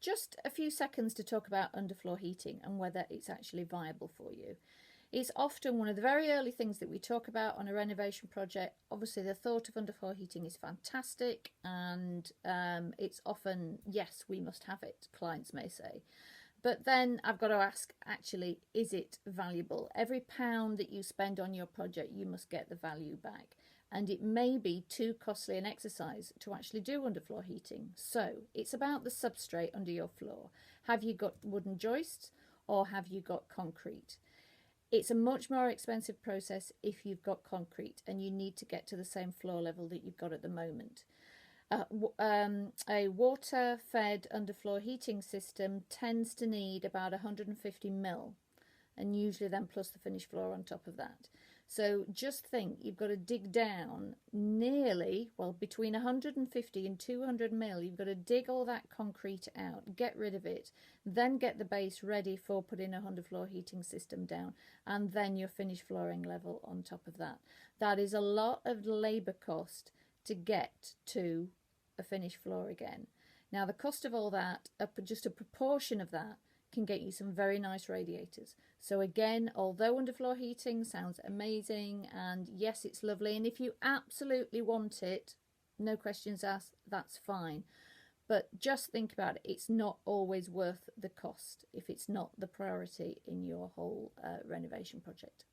just a few seconds to talk about underfloor heating and whether it's actually viable for you. It's often one of the very early things that we talk about on a renovation project. Obviously, the thought of underfloor heating is fantastic, and it's often, yes, we must have it, clients may say. But then I've got to ask, actually, is it valuable? Every pound that you spend on your project, you must get the value back. And it may be too costly an exercise to actually do underfloor heating. So it's about the substrate under your floor. Have you got wooden joists or have you got concrete? It's a much more expensive process if you've got concrete and you need to get to the same floor level that you've got at the moment. A water-fed underfloor heating system tends to need about 150 mil, and usually then plus the finished floor on top of that. So just think, you've got to dig down nearly, well, between 150 and 200 mil. You've got to dig all that concrete out, get rid of it, then get the base ready for putting a underfloor heating system down, and then your finished flooring level on top of that. That is a lot of labour cost to get to a finished floor again. Now, the cost of all that, just a proportion of that, can get you some very nice radiators. So again, although underfloor heating sounds amazing, and yes, it's lovely, and if you absolutely want it, no questions asked, that's fine. But just think about it, it's not always worth the cost if it's not the priority in your whole renovation project.